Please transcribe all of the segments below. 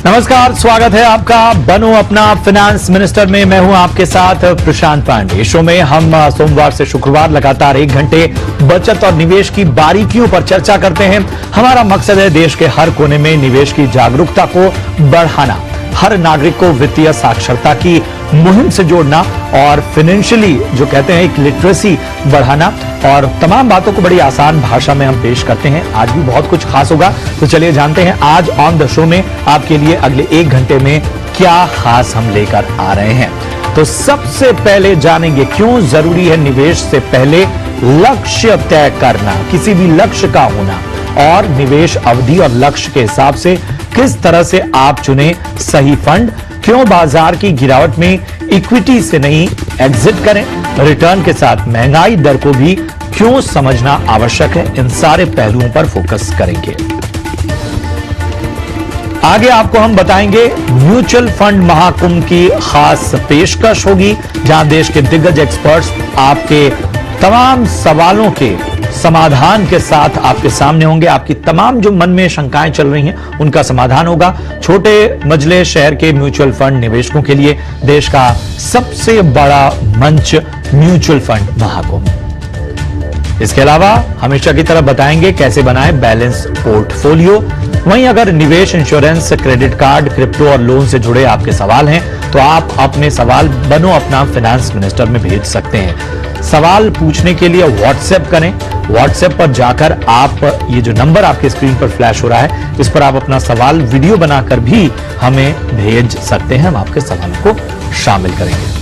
नमस्कार, स्वागत है आपका बनो अपना फाइनेंस मिनिस्टर में। मैं हूं आपके साथ प्रशांत पांडे। शो में हम सोमवार से शुक्रवार लगातार 1 घंटे बचत और निवेश की बारीकियों पर चर्चा करते हैं। हमारा मकसद है देश के हर कोने में निवेश की जागरूकता को बढ़ाना, हर नागरिक को वित्तीय साक्षरता की मुहिम से जोड़ना और फाइनेंशियली जो कहते हैं एक लिटरेसी बढ़ाना, और तमाम बातों को बड़ी आसान भाषा में हम पेश करते हैं। आज भी बहुत कुछ खास होगा, तो चलिए जानते हैं आज ऑन द शो में आपके लिए अगले 1 घंटे में क्या खास हम लेकर आ रहे हैं। तो सबसे पहले जानेंगे क्यों जरूरी है निवेश से पहले लक्ष्य तय करना, किसी भी लक्ष्य का होना, और निवेश अवधि और लक्ष्य के हिसाब से किस तरह से आप चुने सही फंड, क्यों बाजार की गिरावट में इक्विटी से नहीं एग्जिट करें, रिटर्न के साथ महंगाई दर को भी क्यों समझना आवश्यक है, इन सारे पहलुओं पर फोकस करेंगे। आगे आपको हम बताएंगे म्यूचुअल फंड महाकुंभ की खास पेशकश होगी, जहां देश के दिग्गज एक्सपर्ट्स आपके तमाम सवालों के समाधान के साथ आपके सामने होंगे। आपकी तमाम जो मन में शंकाएं चल रही हैं उनका समाधान होगा। छोटे मजले शहर के म्यूचुअल फंड निवेशकों के लिए देश का सबसे बड़ा मंच म्यूचुअल फंड महाकुंभ। इसके अलावा हमेशा की तरह बताएंगे कैसे बनाएं बैलेंस पोर्टफोलियो। वहीं अगर निवेश, इंश्योरेंस, क्रेडिट कार्ड, क्रिप्टो और लोन से जुड़े आपके सवाल हैं तो आप अपने सवाल बनो अपना फाइनेंस मिनिस्टर में भेज सकते हैं। सवाल पूछने के लिए व्हाट्सएप करें। व्हाट्सएप पर जाकर आप ये जो नंबर आपके स्क्रीन पर फ्लैश हो रहा है, इस पर आप अपना सवाल वीडियो बनाकर भी हमें भेज सकते हैं। हम आपके सवालों को शामिल करेंगे।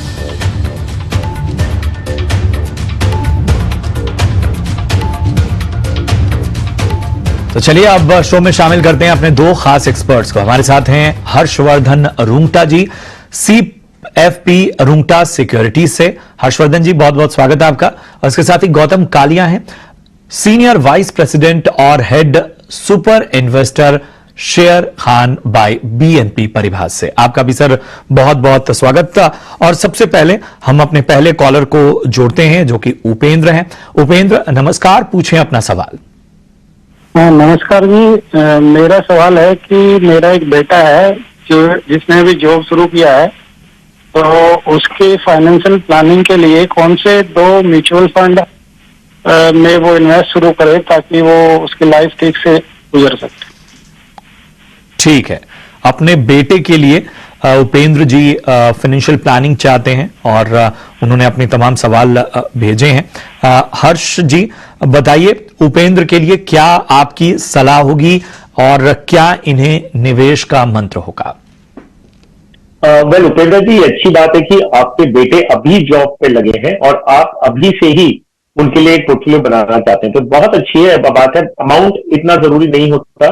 तो चलिए अब शो में शामिल करते हैं अपने 2 खास एक्सपर्ट्स को। हमारे साथ हैं हर्षवर्धन रुंगटा जी, CFP रुंगटा सिक्योरिटीज से। हर्षवर्धन जी, बहुत बहुत स्वागत है आपका। और इसके साथ ही गौतम कालिया हैं, सीनियर वाइस प्रेसिडेंट और head super investor Sharekhan by BNP Paribas से। आपका भी सर बहुत बहुत स्वागत था। और सबसे पहले हम अपने पहले कॉलर को जोड़ते हैं जो कि उपेंद्र हैं। उपेंद्र नमस्कार, पूछें अपना सवाल। नमस्कार जी, मेरा सवाल है कि मेरा एक बेटा है जो जिसने अभी जॉब शुरू किया है, तो उसके फाइनेंशियल प्लानिंग के लिए कौन से 2 म्यूचुअल फंड में वो इन्वेस्ट शुरू करे ताकि वो उसकी लाइफ ठीक से गुजर सके। ठीक है, अपने बेटे के लिए उपेंद्र जी फाइनेंशियल प्लानिंग चाहते हैं और उन्होंने अपने तमाम सवाल भेजे हैं। हर्ष जी बताइए, उपेंद्र के लिए क्या आपकी सलाह होगी और क्या इन्हें निवेश का मंत्र होगा? वेल उपेंद्र जी, अच्छी बात है कि आपके बेटे अभी जॉब पे लगे हैं और आप अभी से ही उनके लिए एक पोर्टफोलियो बनाना चाहते हैं, तो बहुत अच्छी है बात है। अमाउंट इतना जरूरी नहीं होता,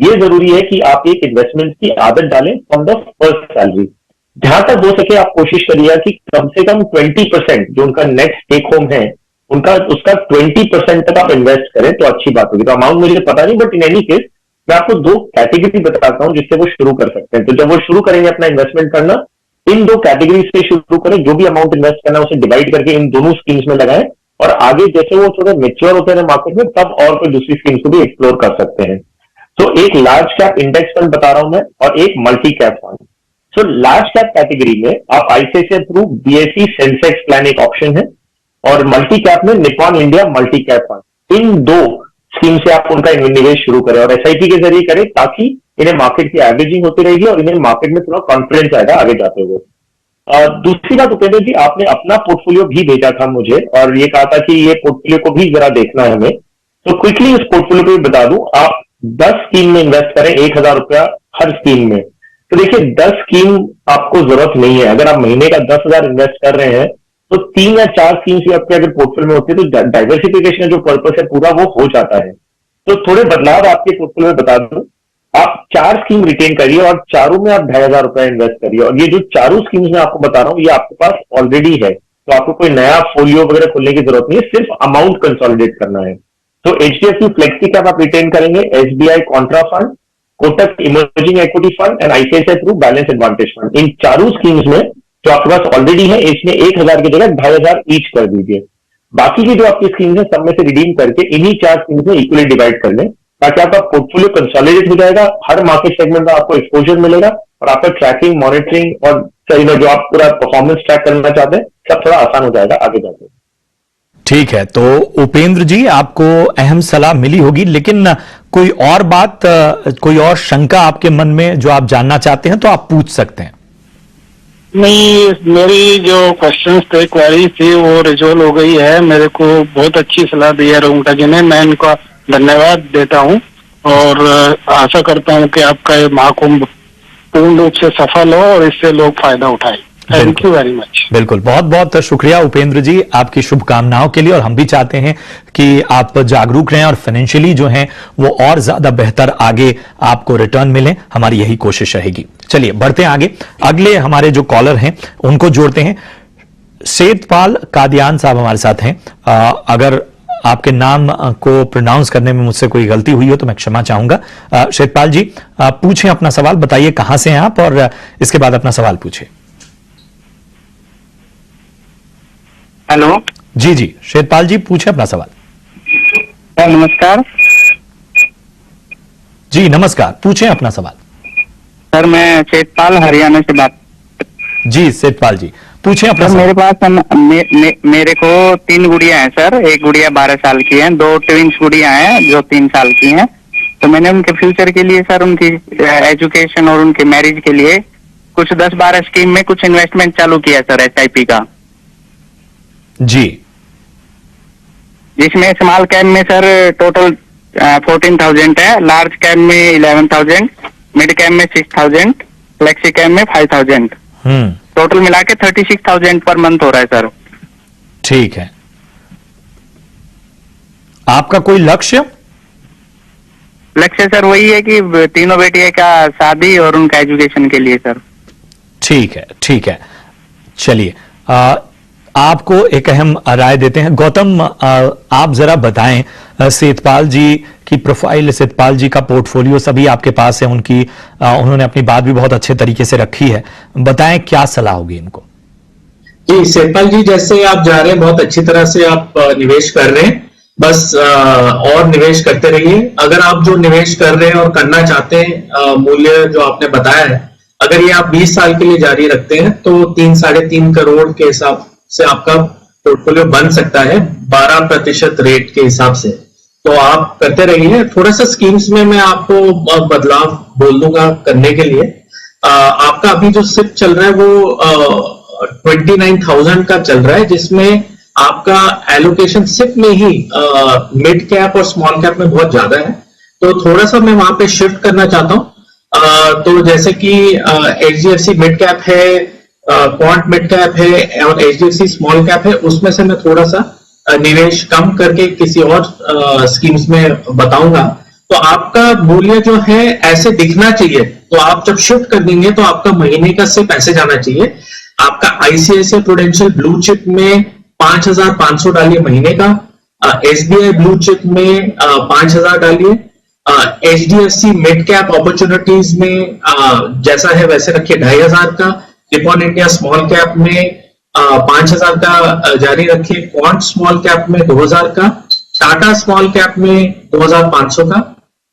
ये जरूरी है कि आप एक इन्वेस्टमेंट की आदत डालें फ्रॉम द फर्स्ट सैलरी। जहां तक हो सके आप कोशिश करिए कि कम से कम 20% जो उनका नेट टेक होम है उसका 20% तक आप इन्वेस्ट करें तो अच्छी बात होगी। तो अमाउंट मुझे पता नहीं, बट इन एनी केस मैं आपको 2 कैटेगरी बताता हूं जिससे वो शुरू कर सकते हैं। तो जब वो शुरू करेंगे अपना इन्वेस्टमेंट करना, इन 2 कैटेगरी से शुरू करें। जो भी अमाउंट इन्वेस्ट करना है उसे डिवाइड करके इन दोनों स्कीम्स में लगाएं, और आगे जैसे वो थोड़े मेच्योर होते हैं मार्केट में, तब और कोई दूसरी स्कीम्स को भी एक्सप्लोर कर सकते हैं। तो एक लार्ज कैप इंडेक्स फंड बता रहा हूं मैं और एक multi cap fund. So large cap category में आप ICICI Pru BSE Sensex plan एक ऑप्शन है, और मल्टी कैप में Nippon India multi cap fund. इन 2 स्कीम से आप उनका निवेश शुरू करें और SIP के जरिए करें, ताकि इन्हें मार्केट की एवरेजिंग होती रहेगी और इन्हें मार्केट में थोड़ा कॉन्फिडेंस आएगा आगे जाते हुए। दूसरी बात उपेंद्र जी, आपने अपना पोर्टफोलियो भी भेजा था मुझे और ये कहा था कि ये पोर्टफोलियो को भी जरा देखना है हमें। तो क्विकली उस पोर्टफोलियो को भी बता दूं, आप 10 स्कीम में इन्वेस्ट करें, 1000 रुपया हर स्कीम में। तो देखिए 10 स्कीम आपको जरूरत नहीं है। अगर आप महीने का 10,000 इन्वेस्ट कर रहे हैं तो 3 या 4 स्कीम्स आपके अगर पोर्टफोलियो में होती है तो डाइवर्सिफिकेशन जो पर्पस है पूरा वो हो जाता है। तो थोड़े बदलाव आपके पोर्टफोलियो में बता दूं, आप 4 स्कीम रिटेन करिए और चारों में आप 2,500 रुपया इन्वेस्ट करिए। और ये जो चारों स्कीम्स मैं आपको बता रहा हूं ये आपके पास ऑलरेडी है, तो आपको कोई नया फोलियो वगैरह खोलने की जरूरत नहीं है, सिर्फ अमाउंट कंसोलिडेट करना है। तो HDFC फ्लेक्सी कैप आप रिटेन करेंगे, SBI contra fund, Kotak emerging equity fund and ICICI Pru balance advantage fund. इन चारों स्कीम्स में जो आपके पास ऑलरेडी है, इसमें 1000 की जगह 2,500 ईच कर दीजिए। बाकी की जो आपकी स्कीम्स है सब में से रिडीम करके इन्हीं 4 स्कीम्स में इक्वली डिवाइड कर लें। ताकि आपका पोर्टफोलियो कंसोलिडेट हो जाएगा, हर मार्केट सेगमेंट में आपको एक्सपोजर मिलेगा और आपका ट्रैकिंग, मॉनिटरिंग और जो आप पूरा परफॉर्मेंस ट्रैक करना चाहते हैं सब थोड़ा आसान हो जाएगा आगे जाके। ठीक है, तो उपेंद्र जी आपको अहम सलाह मिली होगी, लेकिन कोई और बात, कोई और शंका आपके मन में जो आप जानना चाहते हैं तो आप पूछ सकते हैं। नहीं, मेरी जो क्वेश्चंस थे, क्वेरी थी, वो रिजोल्व हो गई है। मेरे को बहुत अच्छी सलाह दी है रोंगटा जी ने, मैं इनका धन्यवाद देता हूँ और आशा करता हूँ कि आपका ये महाकुंभ पूर्ण रूप से सफल हो और इससे लोग फायदा उठाएं। Thank you very much. बिल्कुल, बहुत बहुत शुक्रिया उपेंद्र जी आपकी शुभकामनाओं के लिए, और हम भी चाहते हैं कि आप जागरूक रहें और फाइनेंशियली जो हैं वो और ज्यादा बेहतर आगे आपको रिटर्न मिले, हमारी यही कोशिश रहेगी। चलिए बढ़ते हैं आगे, अगले हमारे जो कॉलर हैं उनको जोड़ते हैं। सेठपाल कादियान साहब हमारे साथ हैं। अगर आपके नाम को प्रोनाउंस करने में मुझसे कोई गलती हुई हो तो मैं क्षमा चाहूंगा। सेठपाल जी पूछें अपना सवाल, बताइए कहां से हैं आप और इसके बाद अपना सवाल पूछें। हेलो जी जी, शेतपाल जी पूछे अपना सवाल। सर नमस्कार। जी नमस्कार, पूछें अपना सवाल। सर मैं शेतपाल हरियाणा से बात। जी शेतपाल जी पूछें अपना सर सवाल। मेरे पास मेरे को 3 गुड़िया हैं सर। एक गुड़िया 12 साल की है, 2 ट्विंस गुड़िया हैं जो 3 साल की हैं। तो मैंने उनके फ्यूचर के लिए सर, उनकी एजुकेशन और उनके मैरिज के लिए कुछ 10-12 स्कीम में कुछ इन्वेस्टमेंट चालू किया सर, SIP का। जी, जिसमें स्मॉल कैप में सर टोटल 14,000 है, लार्ज कैप में 11,000, मिड कैप में 6,000, फ्लेक्सी कैप में 5,000, टोटल मिला के 36,000 पर मंथ हो रहा है सर। ठीक है, आपका कोई लक्ष्य? लक्ष्य सर वही है कि तीनों बेटियों का शादी और उनका एजुकेशन के लिए सर। ठीक है, ठीक है। चलिए आपको एक अहम राय देते हैं। गौतम, आप जरा बताएं सेठपाल जी की प्रोफाइल, सेठपाल जी का पोर्टफोलियो सभी आपके पास है, उनकी उन्होंने अपनी बात भी बहुत अच्छे तरीके से रखी है, बताएं क्या सलाह होगी इनको। जी सेठपाल जी, जैसे आप जा रहे हैं बहुत अच्छी तरह से आप निवेश कर रहे हैं, बस और निवेश करते रहिए। अगर आप जो निवेश कर रहे हैं और करना चाहते हैं, मूल्य जो आपने बताया है, अगर ये आप 20 साल के लिए जारी रखते हैं तो 3-3.5 करोड़ के हिसाब से आपका पोर्टफोलियो बन सकता है 12% रेट के हिसाब से। तो आप करते रहिए। थोड़ा सा स्कीम्स में मैं आपको बदलाव बोल दूंगा करने के लिए। आपका अभी जो सिप चल रहा है वो 29,000 का चल रहा है, जिसमें आपका एलोकेशन सिप में ही मिड कैप और स्मॉल कैप में बहुत ज्यादा है। तो थोड़ा सा मैं वहां पे शिफ्ट करना चाहता हूं। तो जैसे कि HDFC मिड कैप है, क्वांट मिड कैप है और HDFC स्मॉल कैप है, उसमें से मैं थोड़ा सा निवेश कम करके किसी और स्कीम्स में बताऊंगा। तो आपका मूल्य जो है ऐसे दिखना चाहिए, तो आप जब शिफ्ट कर देंगे तो आपका महीने का सिर्फ ऐसे जाना चाहिए। आपका ICICI प्रूडेंशियल ब्लू चिप में 5,500 डालिए महीने का, SBI ब्लू चिप में 5,000 डालिए, HDFC मिड कैप अपॉर्चुनिटीज में जैसा है वैसे रखिए 2,500 का, निपॉन इंडिया स्मॉल कैप में 5,000 का जारी रखिए, क्वांट स्मॉल कैप में 2,000 का, टाटा स्मॉल कैप में 2,500 का,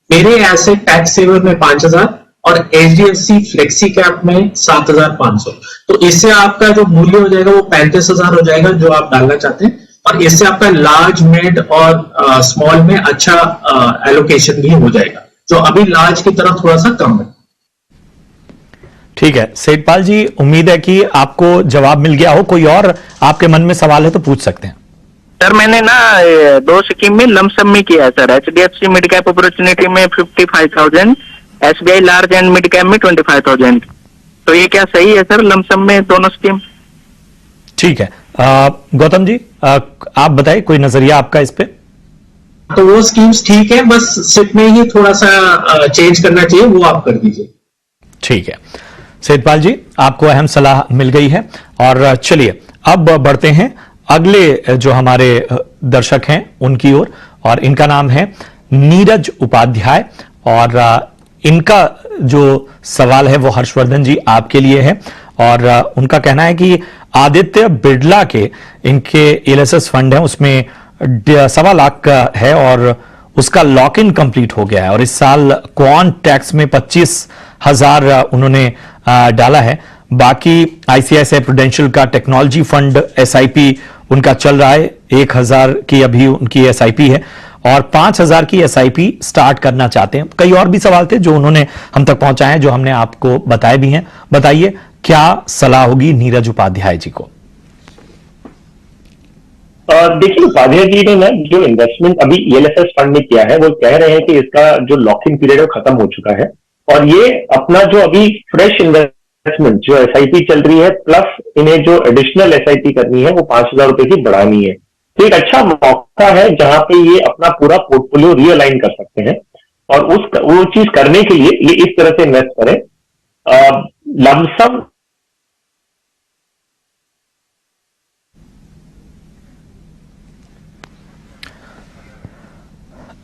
मेरे एसेट टैक्स सेवर में 5,000 और HDFC फ्लेक्सी कैप में 7,500। तो इससे आपका जो मूल्य हो जाएगा वो 35,000 हो जाएगा जो आप डालना चाहते हैं, और इससे आपका लार्ज, मिड और स्मॉल में अच्छा एलोकेशन भी हो जाएगा, जो अभी लार्ज की तरफ थोड़ा सा कम है। ठीक है सेठपाल जी, उम्मीद है कि आपको जवाब मिल गया हो। कोई और आपके मन में सवाल है तो पूछ सकते हैं। सर मैंने ना 2 स्कीम में लमसम में किया है sir. HDFC mid cap opportunity में 55,000, SBI large and mid cap में 25,000। तो ये क्या सही है सर, लमसम में दोनों स्कीम? ठीक है, गौतम जी आप बताइए कोई नजरिया आपका इस पे। तो वो स्कीम्स ठीक है, बस सिप में ही थोड़ा सा चेंज करना चाहिए, वो आप कर दीजिए। ठीक है सेठपाल जी, आपको अहम सलाह मिल गई है। और चलिए अब बढ़ते हैं अगले जो हमारे दर्शक हैं उनकी ओर, और इनका नाम है नीरज उपाध्याय, और इनका जो सवाल है वो हर्षवर्धन जी आपके लिए है। और उनका कहना है कि आदित्य बिरला के इनके LSS फंड है, उसमें 1.25 लाख का है और उसका लॉक इन कंप्लीट हो गया है और इस साल क्वांट टैक्स में 25,000 उन्होंने डाला है। बाकी आईसीआईसीआई प्रूडेंशियल का टेक्नोलॉजी फंड एसआईपी उनका चल रहा है, 1,000 की अभी उनकी एसआईपी है और 5,000 की एसआईपी स्टार्ट करना चाहते हैं। कई और भी सवाल थे जो उन्होंने हम तक पहुंचाए हैं, जो हमने आपको बताए भी हैं। बताइए क्या सलाह होगी नीरज उपाध्याय जी को? देखिए, उपाध्याय जी ने ना जो इन्वेस्टमेंट अभी ईएलएसएस फंड में किया है, वो कह रहे हैं कि इसका जो लॉक इन पीरियड है खत्म हो चुका है और ये अपना जो अभी फ्रेश इन्वेस्टमेंट जो एसआईपी चल रही है प्लस इन्हें जो एडिशनल एसआईपी करनी है वो 5,000 रुपए की बढ़ानी है। तो एक अच्छा मौका है जहां पे ये अपना पूरा पोर्टफोलियो रीअलाइन कर सकते हैं और वो चीज करने के लिए ये इस तरह से इन्वेस्ट करें। लमसम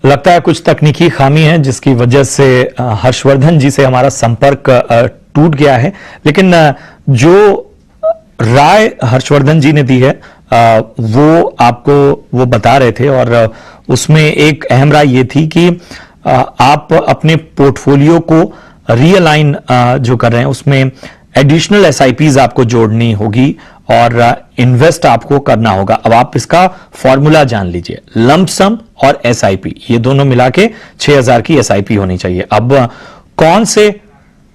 लगता है कुछ तकनीकी खामी है जिसकी वजह से हर्षवर्धन जी से हमारा संपर्क टूट गया है, लेकिन जो राय हर्षवर्धन जी ने दी है वो आपको वो बता रहे थे और उसमें एक अहम राय ये थी कि आप अपने पोर्टफोलियो को रीअलाइन जो कर रहे हैं उसमें एडिशनल एसआईपीज आपको जोड़नी होगी और इन्वेस्ट आपको करना होगा। अब आप इसका फॉर्मूला जान लीजिए, लंप सम और एसआईपी ये दोनों मिला के 6,000 की एसआईपी होनी चाहिए। अब कौन से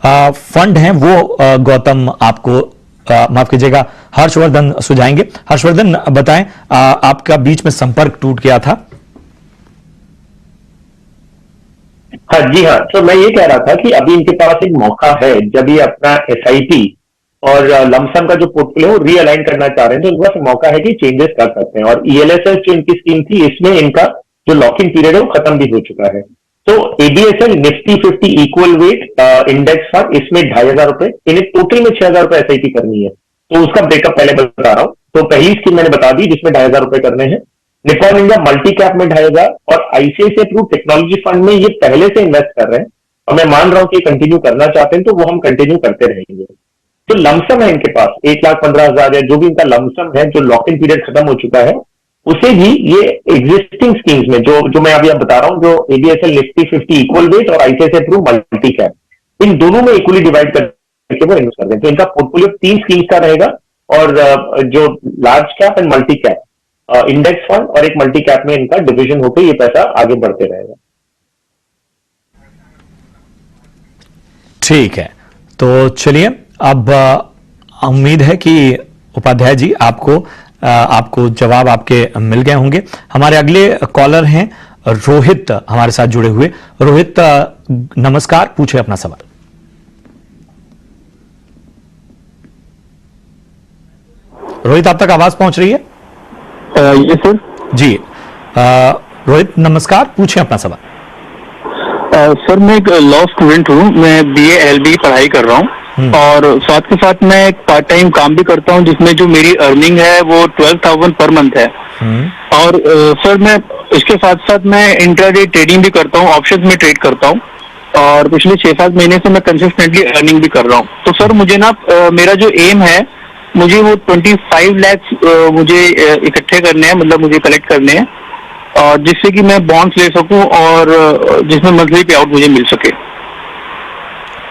फंड हैं वो गौतम आपको माफ कीजिएगा हर्षवर्धन सुझाएंगे। हर्षवर्धन बताएं, आपका बीच में संपर्क टूट गया था। हाँ जी हाँ, तो मैं ये कह रहा था कि अभी इनके पास एक मौका है जब ये अपना एसआईपी और लमसम का जो पोर्टफोलियो रीअलाइन करना चाह रहे हैं तो इनके पास मौका है कि चेंजेस कर सकते हैं। और ईएलएसएस जो इनकी स्कीम थी इसमें इनका जो लॉक इन पीरियड है वो खत्म भी हो चुका है। तो ABSL Nifty 50 equal weight index fund इसमें 2,500 रुपए, इन्हें टोटल में 6,000 रुपए एसआईपी करनी है। तो उसका ब्रेकअप पहले बता रहा हूं। तो पहली स्कीम मैंने बता दी जिसमें 2,500 रुपए करने हैं, निपॉन इंडिया मल्टी कैप में 2,500 और आईसीआईसीआई प्रू टेक्नोलॉजी फंड में ये पहले से इन्वेस्ट कर रहे हैं और मैं मान रहा हूं कि कंटिन्यू करना चाहते हैं तो वो हम कंटिन्यू करते रहेंगे। जो लमसम है इनके पास 1,15,000 या जो भी इनका लमसम है जो लॉक इन पीरियड खत्म हो चुका है उसे भी ये एग्जिस्टिंग स्कीम्स में जो मैं अभी आप बता रहा हूं, जो एबीएसएल निफ्टी 50 इक्वल वेट और आईसीआईसीआई प्रू मल्टी कैप इन दोनों में इक्वली डिवाइड करके वो इन्वेस्ट कर दें। तो इनका पोर्टफोलियो 3 स्कीम्स का रहेगा और जो large cap and multi cap index fund और एक मल्टी कैप में इनका डिवीजन होकर ये पैसा आगे बढ़ते रहेगा। ठीक है, तो चलिए अब उम्मीद है कि उपाध्याय जी आपको जवाब आपके मिल गए होंगे। हमारे अगले कॉलर हैं रोहित, हमारे साथ जुड़े हुए। रोहित नमस्कार, पूछे अपना सवाल। रोहित आप तक आवाज पहुंच रही है? ये सर जी रोहित नमस्कार, पूछे अपना सवाल। सर मैं एक लॉ स्टूडेंट हूँ, मैं बीए एलबी पढ़ाई कर रहा हूँ और साथ के साथ मैं एक पार्ट टाइम काम भी करता हूँ जिसमें जो मेरी अर्निंग है वो 12,000 पर मंथ है। और सर मैं इसके साथ साथ मैं इंट्राडे ट्रेडिंग भी करता हूँ, ऑप्शंस में ट्रेड करता हूँ और पिछले 6-7 महीने से मैं कंसिस्टेंटली अर्निंग भी कर रहा हूँ। तो सर मुझे ना मेरा जो एम है मुझे वो 25 लाख मुझे इकट्ठे करने हैं, मतलब मुझे कलेक्ट करने हैं और जिससे कि मैं बॉन्ड्स ले सकूं और जिसमें मंथली पे आउट मुझे मिल सके।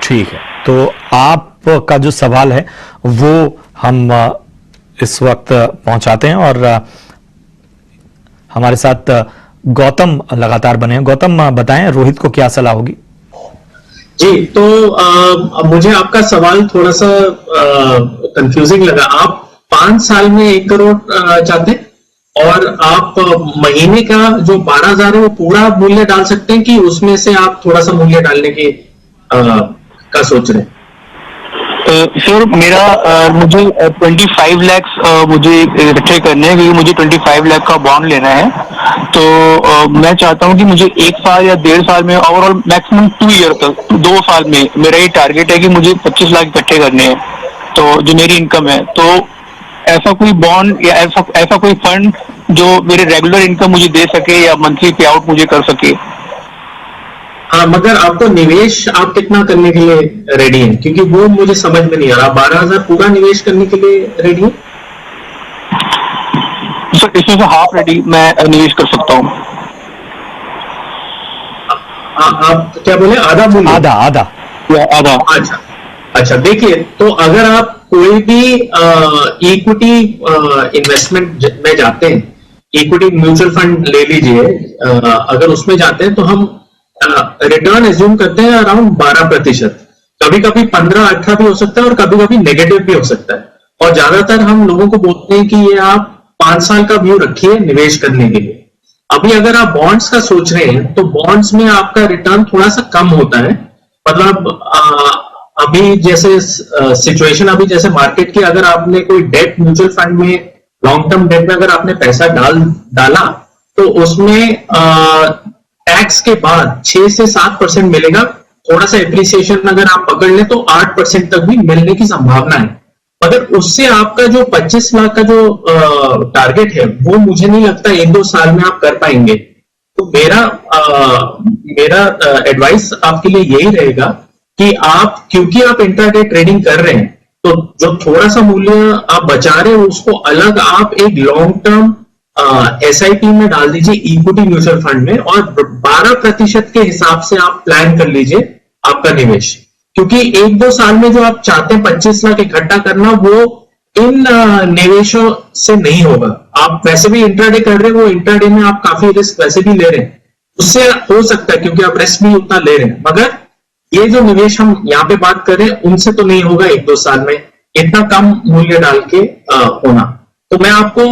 ठीक है, तो आपका जो सवाल है वो हम इस वक्त पहुंचाते हैं और हमारे साथ गौतम लगातार बने हैं। गौतम बताएं रोहित को क्या सलाह होगी? जी, तो मुझे आपका सवाल थोड़ा सा कंफ्यूजिंग लगा। आप 5 साल में 1 करोड़ चाहते हैं और आप महीने का जो 12,000 है वो पूरा मूल्य डाल सकते हैं कि उसमें से आप थोड़ा सा मूल्य डालने की का सोच रहे हैं? सर मेरा मुझे 25 लाख मुझे इकट्ठे करने हैं क्योंकि मुझे 25 लाख का बॉन्ड लेना है। तो मैं चाहता हूं कि मुझे 1 साल या 1.5 साल में ओवरऑल मैक्सिमम 2 ईयर तक 2 साल में मेरा ये टारगेट है कि मुझे 25 लाख इकट्ठे करने हैं तो जो मेरी इनकम है। तो ऐसा कोई बॉन्ड या ऐसा कोई फंड जो मेरे रेगुलर इनकम मुझे दे सके या मंथली पे आउट मुझे कर सके। हाँ, मगर आपको निवेश आप कितना करने के लिए रेडी हैं? क्योंकि वो मुझे समझ में नहीं आ रहा। 12,000 पूरा निवेश करने के लिए रेडी है? सर इसमें से हाफ रेडी मैं निवेश कर सकता हूँ। आप क्या बोले, आधा मूल्य? आधा आधा। आधा। अच्छा अच्छा, देखिए, तो अगर आप कोई भी इक्विटी इन्वेस्टमेंट में जाते हैं, इक्विटी म्यूचुअल फंड ले लीजिए, अगर उसमें जाते हैं तो हम रिटर्न एज्यूम करते हैं अराउंड 12%। कभी कभी 15-18 भी हो सकता है और कभी कभी नेगेटिव भी हो सकता है। और ज्यादातर हम लोगों को बोलते हैं कि ये आप 5 साल का व्यू रखिए निवेश करने के लिए। अभी अगर आप बॉन्ड्स का सोच रहे हैं तो बॉन्ड्स में आपका रिटर्न थोड़ा सा कम होता है। मतलब अभी जैसे सिचुएशन, अभी जैसे मार्केट की, अगर आपने कोई डेट म्यूचुअल फंड में, लॉन्ग टर्म डेट में अगर आपने पैसा डाला तो उसमें टैक्स के बाद 6 से 7% मिलेगा। थोड़ा सा एप्रिसिएशन अगर आप पकड़ ले तो 8% तक भी मिलने की संभावना है। मगर उससे आपका जो 25 लाख का जो टारगेट है वो मुझे नहीं लगता 1-2 साल में आप कर पाएंगे। तो मेरा एडवाइस आपके लिए यही रहेगा कि आप, क्योंकि आप इंट्राडे ट्रेडिंग कर रहे हैं, तो जो थोड़ा सा मूल्य आप बचा रहे हैं उसको अलग आप एक लॉन्ग टर्म एसआईपी में डाल दीजिए, इक्विटी म्यूचुअल फंड में, और 12% के हिसाब से आप प्लान कर लीजिए आपका निवेश। क्योंकि 1-2 साल में जो आप चाहते हैं 25 लाख इकट्ठा करना, वो इन निवेशों से नहीं होगा। आप वैसे भी इंट्राडे कर रहे हैं, वो इंट्राडे में आप काफी रिस्क वैसे भी ले रहे हैं, उससे हो सकता है, क्योंकि आप रिस्क भी उतना ले रहे हैं। मगर ये जो निवेश हम यहाँ पे बात कर रहे हैं उनसे तो नहीं होगा 1-2 साल में इतना कम मूल्य डाल के होना। तो मैं आपको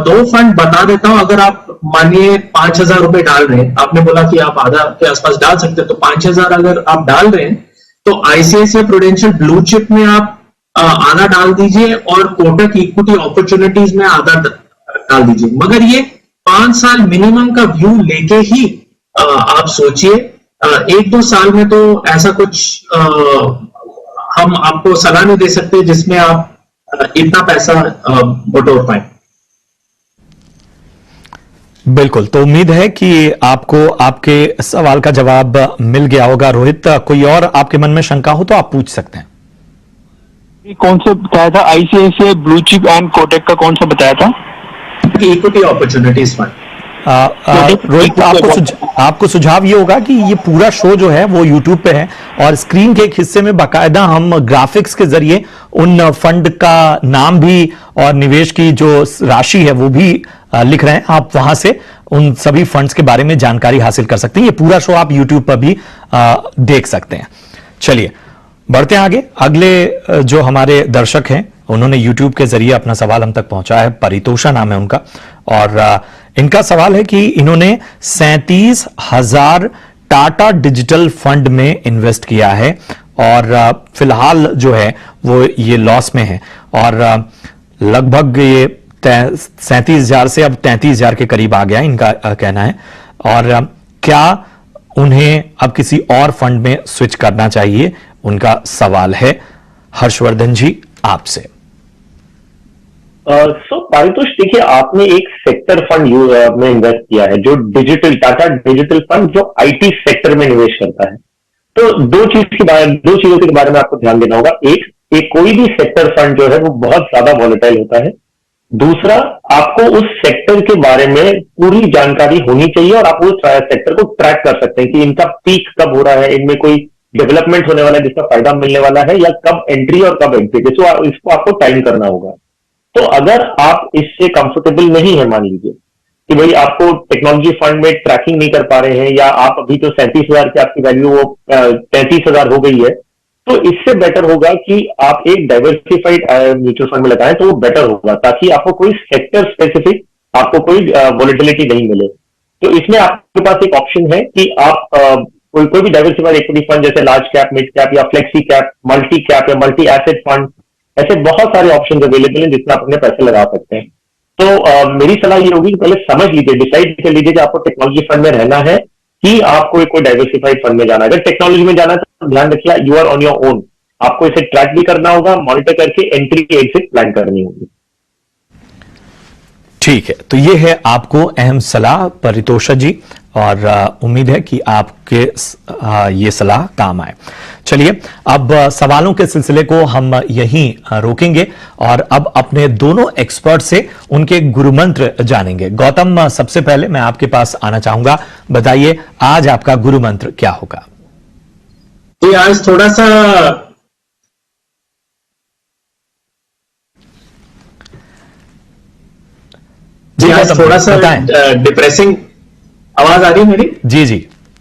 2 फंड बता देता हूं। अगर आप मानिए 5,000 रुपए डाल रहे हैं, आपने बोला कि आप आधा के आसपास डाल सकते हैं, तो 5,000 अगर आप डाल रहे हैं तो आईसीआईसीआई प्रूडेंशियल ब्लू चिप में आप आधा डाल दीजिए और कोटक इक्विटी अपॉर्चुनिटीज में आधा डाल दीजिए। मगर ये 5 साल मिनिमम का व्यू लेके ही आप सोचिए। 1-2 साल में तो ऐसा कुछ हम आपको सलाह नहीं दे सकते जिसमें आप इतना पैसा बटोर पाए। बिल्कुल, तो उम्मीद है कि आपको आपके सवाल का जवाब मिल गया होगा। रोहित, कोई और आपके मन में शंका हो तो आप पूछ सकते हैं। कौन से बताया था? ICICI blue chip and Kotak का कौन सा बताया था? Equity opportunities fund. रोहित, आपको सुझाव ये होगा कि ये पूरा शो जो है वो YouTube पे है और स्क्रीन के एक हिस्से में बाकायदा हम ग्राफिक्स के जरिए उन फंड का नाम भी और निवेश की जो राशि है वो भी लिख रहे हैं। आप वहां से उन सभी फंड्स के बारे में जानकारी हासिल कर सकते हैं। ये पूरा शो आप YouTube पर भी देख सकते हैं। चलिए बढ़ते हैं आगे। अगले जो हमारे दर्शक हैं उन्होंने YouTube के जरिए अपना सवाल हम तक पहुंचाया है। परितोषा नाम है उनका, और इनका सवाल है कि इन्होंने 37,000 टाटा डिजिटल फंड में इन्वेस्ट किया है और फिलहाल जो है वो ये लॉस में है, और लगभग ये 37,000 से अब 33,000 के करीब आ गया इनका कहना है। और क्या उन्हें अब किसी और फंड में स्विच करना चाहिए, उनका सवाल है। हर्षवर्धन जी, आपसे। पारितोष, देखिए, आपने एक सेक्टर फंड में इन्वेस्ट किया है, जो डिजिटल, टाटा डिजिटल फंड, जो आईटी सेक्टर में निवेश करता है। तो दो चीजों के बारे में आपको ध्यान देना होगा। एक कोई भी सेक्टर फंड जो है वो बहुत ज्यादा वॉलेटाइल होता है। दूसरा, आपको उस सेक्टर के बारे में पूरी जानकारी होनी चाहिए और आप उस सेक्टर को ट्रैक कर सकते हैं कि इनका पीक कब हो रहा है, इनमें कोई डेवलपमेंट होने वाला है जिसका फायदा मिलने वाला है, या कब एंट्री और कब एग्जिट, इसको आपको टाइम करना होगा। तो अगर आप इससे कंफर्टेबल नहीं है, मान लीजिए कि भाई आपको टेक्नोलॉजी फंड में ट्रैकिंग नहीं कर पा रहे हैं, या आप अभी तो 37,000 की आपकी वैल्यू वो 33,000 हो गई है, तो इससे बेटर होगा कि आप एक डाइवर्सिफाइड म्यूचुअल फंड में लगाएं, तो वो बेटर होगा, ताकि आपको कोई सेक्टर स्पेसिफिक आपको कोई वॉलेटिलिटी नहीं मिले। तो इसमें आपके पास एक ऑप्शन है कि आप कोई भी डाइवर्सिफाइड इक्विटी फंड, जैसे लार्ज कैप, मिड कैप, या फ्लेक्सी कैप, मल्टी कैप या मल्टी एसेट फंड, ऐसे बहुत सारे ऑप्शन अवेलेबल हैं जिसमें आप अपने पैसे लगा सकते हैं। तो मेरी सलाह ये होगी कि पहले समझ लीजिए, डिसाइड कर लीजिए कि आपको टेक्नोलॉजी फंड में रहना है कि आपको कोई डाइवर्सिफाइड फंड में जाना है। अगर टेक्नोलॉजी में जाना है तो ध्यान रखिए, you are on your own. आपको इसे ट्रैक भी करना होगा, मॉनिटर करके एंट्री एग्जिट प्लान करनी होगी। ठीक है, तो ये है आपको अहम सलाह परितोषा जी। और उम्मीद है कि आपके ये सलाह काम आए। चलिए अब सवालों के सिलसिले को हम यहीं रोकेंगे और अब अपने दोनों एक्सपर्ट से उनके गुरु मंत्र जानेंगे। गौतम, सबसे पहले मैं आपके पास आना चाहूंगा, बताइए आज आपका गुरु मंत्र क्या होगा? जी आज थोड़ा सा आज थोड़ा सा डिप्रेसिंग आवाज आ रही है मेरी? जी जी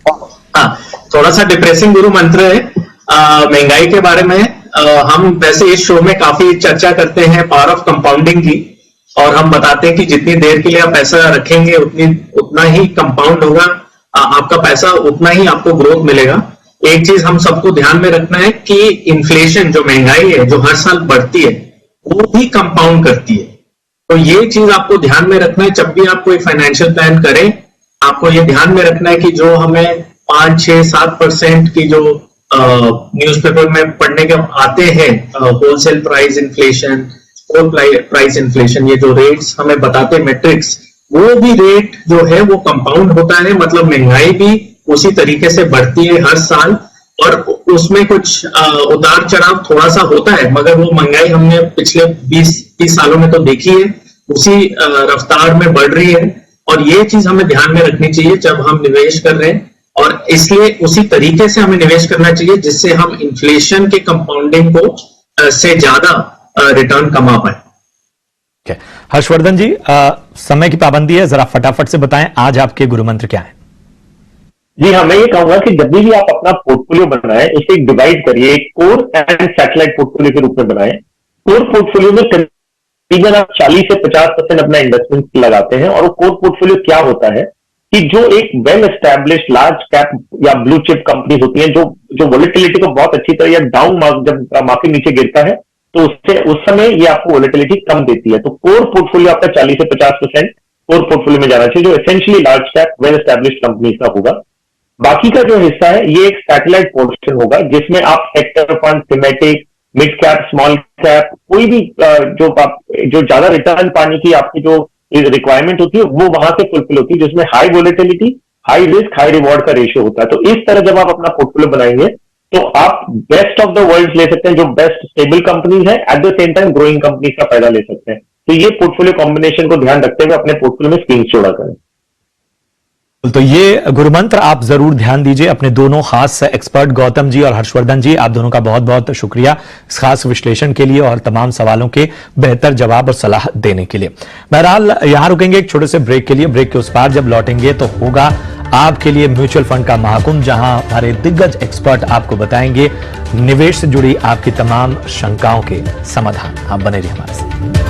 हाँ, थोड़ा सा डिप्रेसिंग गुरु मंत्र है महंगाई के बारे में। हम वैसे इस शो में काफी चर्चा करते हैं पावर ऑफ कंपाउंडिंग की, और हम बताते हैं कि जितनी देर के लिए आप पैसा रखेंगे उतना ही कंपाउंड होगा आपका पैसा, उतना ही आपको ग्रोथ मिलेगा। एक चीज हम सबको ध्यान में रखना है कि इन्फ्लेशन, जो महंगाई है जो हर साल बढ़ती है, वो भी कंपाउंड करती है। तो ये चीज आपको ध्यान में रखना है जब भी आप कोई फाइनेंशियल प्लान करें। आपको ये ध्यान में रखना है कि जो हमें 5, 6, 7% की जो न्यूज़पेपर में पढ़ने के आते हैं wholesale price inflation, core price inflation, ये जो रेट्स हमें बताते हैं मैट्रिक्स, वो भी रेट जो है वो कंपाउंड होता है। मतलब महंगाई भी उसी तरीके से बढ़ती है हर साल, और उसमें कुछ उतार चढ़ाव थोड़ा सा होता है, मगर वो महंगाई हमने पिछले 20-30 सालों में तो देखी है, उसी रफ्तार में बढ़ रही है। और ये चीज हमें ध्यान में रखनी चाहिए जब हम निवेश कर रहे हैं, और इसलिए उसी तरीके से हमें निवेश करना चाहिए जिससे हम इन्फ्लेशन के कंपाउंडिंग को से ज्यादा रिटर्न कमा पाए। हर्षवर्धन जी, समय की पाबंदी है, जरा फटाफट से बताएं आज आपके गुरु मंत्र क्या है? जी हाँ, मैं ये कहूंगा कि जब भी आप अपना पोर्टफोलियो बनाएं, उसे डिवाइड करिए, कोर एंड सैटेलाइट पोर्टफोलियो के रूप में बनाएं। कोर पोर्टफोलियो में करीबन आप 40 से 50% अपना इन्वेस्टमेंट लगाते हैं, और वो कोर पोर्टफोलियो क्या होता है कि जो एक वेल एस्टैब्लिश्ड लार्ज कैप या ब्लू चिप कंपनीज होती हैं, जो वोलेटिलिटी को बहुत अच्छी तरह, या डाउन जब मार्केट नीचे गिरता है तो उससे उस समय ये आपको वोलेटिलिटी कम देती है। तो कोर पोर्टफोलियो आपका 40 से 50% कोर पोर्टफोलियो में जाना चाहिए, जो essentially large cap well established companies का होगा। बाकी का जो हिस्सा है ये एक सैटेलाइट पोर्शन होगा, जिसमें आप sector fund, thematic, mid cap, small cap, कोई भी जो ज्यादा रिटर्न पाने की आपकी जो रिक्वायरमेंट होती है वो वहां से फुलफिल होती है, जिसमें high volatility, high risk, high reward का रेशियो होता है। तो इस तरह जब आप अपना पोर्टफोलियो बनाएंगे तो आप बेस्ट ऑफ द वर्ल्ड ले सकते हैं, जो बेस्ट स्टेबल कंपनीज है, at the same time growing companies का फायदा ले सकते हैं। तो ये पोर्टफोलियो कॉम्बिनेशन को ध्यान रखते हुए अपने पोर्टफोलियो में स्कीम्स जोड़ा करें। तो ये गुरु मंत्र आप जरूर ध्यान दीजिए। अपने दोनों खास एक्सपर्ट गौतम जी और हर्षवर्धन जी, आप दोनों का बहुत बहुत शुक्रिया इस खास विश्लेषण के लिए और तमाम सवालों के बेहतर जवाब और सलाह देने के लिए। बहरहाल यहां रुकेंगे एक छोटे से ब्रेक के लिए। ब्रेक के उस पार जब लौटेंगे तो होगा आपके लिए म्यूचुअल फंड का महाकुंभ, जहां हमारे दिग्गज एक्सपर्ट आपको बताएंगे निवेश से जुड़ी आपकी तमाम शंकाओं के समाधान। आप बने रहिए हमारे साथ।